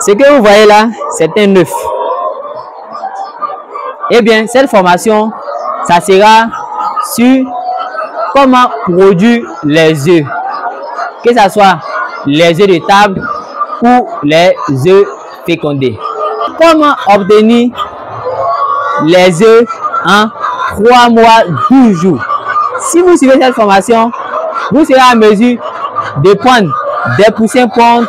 Ce que vous voyez là, c'est un œuf. Eh bien, cette formation, ça sera sur comment produire les œufs. Que ce soit les œufs de table ou les œufs fécondés. Comment obtenir les œufs en 3 mois, 12 jours. Si vous suivez cette formation, vous serez en mesure de prendre des poussins pontes,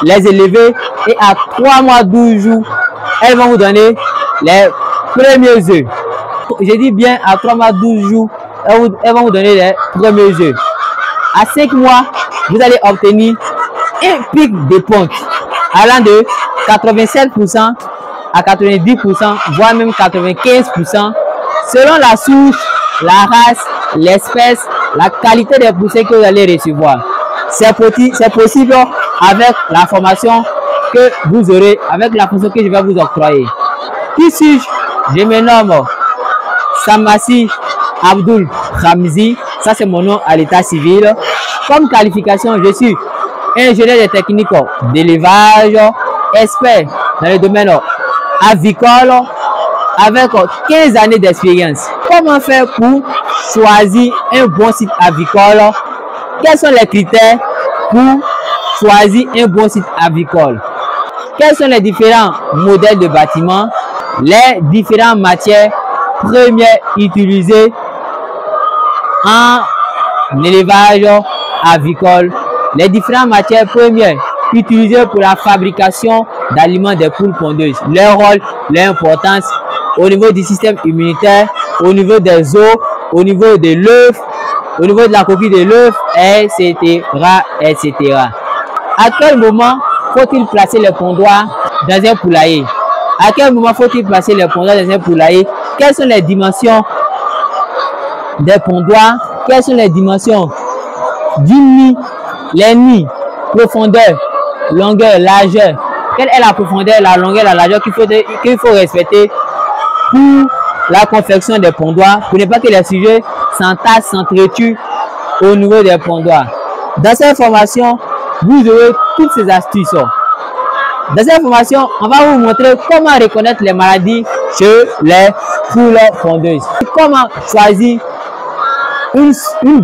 les élever et à 3 mois, 12 jours, elles vont vous donner les premiers œufs. Je dis bien à 3 mois, 12 jours, elles vont vous donner les premiers œufs. À 5 mois, vous allez obtenir un pic de ponte allant de 87% à 90%, voire même 95%, selon la souche, la race, l'espèce, la qualité des poussins que vous allez recevoir. C'est possible avec la formation que vous aurez, avec la formation que je vais vous octroyer. Qui suis-je? Je me nomme Samassi Abdul Ramzi, ça c'est mon nom à l'état civil. Comme qualification, je suis ingénieur des techniques d'élevage, expert dans le domaine avicole, avec 15 années d'expérience. Comment faire pour choisir un bon site avicole? Quels sont les critères pour choisir un bon site avicole? Quels sont les différents modèles de bâtiments? Les différentes matières premières utilisées en élevage avicole, les différentes matières premières utilisées pour la fabrication d'aliments des poules pondeuses, leur rôle, leur importance au niveau du système immunitaire, au niveau des os, au niveau de l'œuf, au niveau de la coquille de l'œuf, etc., etc. À quel moment faut-il placer les pondoirs dans un poulailler? À quel moment faut-il placer les pondoirs dans un poulailler? Quelles sont les dimensions des pondoirs? Quelles sont les dimensions du nid? Les nids, profondeur, longueur, largeur. Quelle est la profondeur, la longueur, la largeur qu'il faut respecter pour la confection des pondoirs, pour ne pas que les sujets s'entassent, s'entretuent au niveau des pondoirs. Dans cette formation, vous aurez toutes ces astuces. Dans cette formation, on va vous montrer comment reconnaître les maladies chez les poules pondeuses. Comment choisir une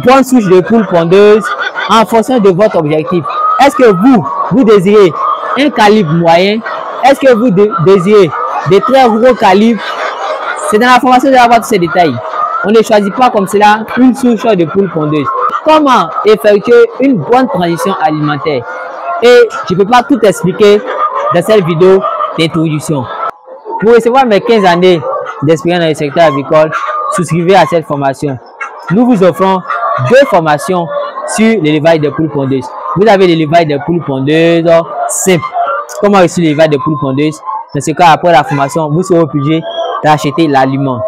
bonne souche de poules pondeuses en fonction de votre objectif. Est-ce que vous désirez un calibre moyen? Est-ce que vous désirez de très gros calibres? C'est dans la formation de avoir tous ces détails. On ne choisit pas comme cela une souche de poules pondeuses. Comment effectuer une bonne transition alimentaire? Et je ne peux pas tout expliquer dans cette vidéo d'introduction. Pour recevoir mes 15 années d'expérience dans le secteur avicole, souscrivez à cette formation. Nous vous offrons 2 formations sur l'élevage des poules pondeuses. Vous avez l'élevage des poules pondeuses simple. Comment réussir l'élevage des poules pondeuses? Dans ce cas, après la formation, vous serez obligé d'acheter l'aliment.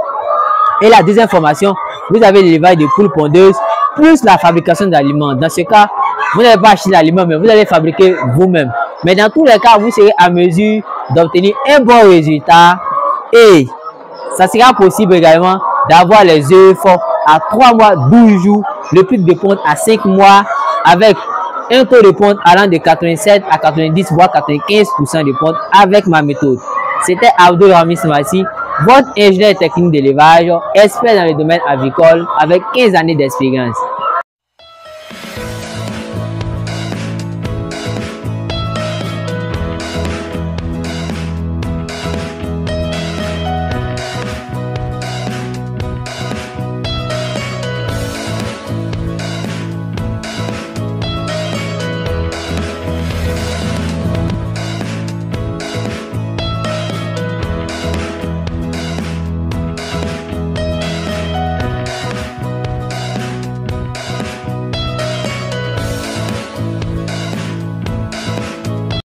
Et la deuxième formation, vous avez l'élevage des poules pondeuses plus la fabrication d'aliments. Dans ce cas, vous n'allez pas acheter l'aliment, mais vous allez fabriquer vous-même. Mais dans tous les cas, vous serez à mesure d'obtenir un bon résultat et ça sera possible également d'avoir les œufs à 3 mois, 12 jours, le pic de ponte à 5 mois avec un taux de ponte allant de 87 à 90 voire 95% de ponte avec ma méthode. C'était Abdul Ramzi Samassi, votre ingénieur technique d'élevage, expert dans le domaine avicole avec 15 années d'expérience.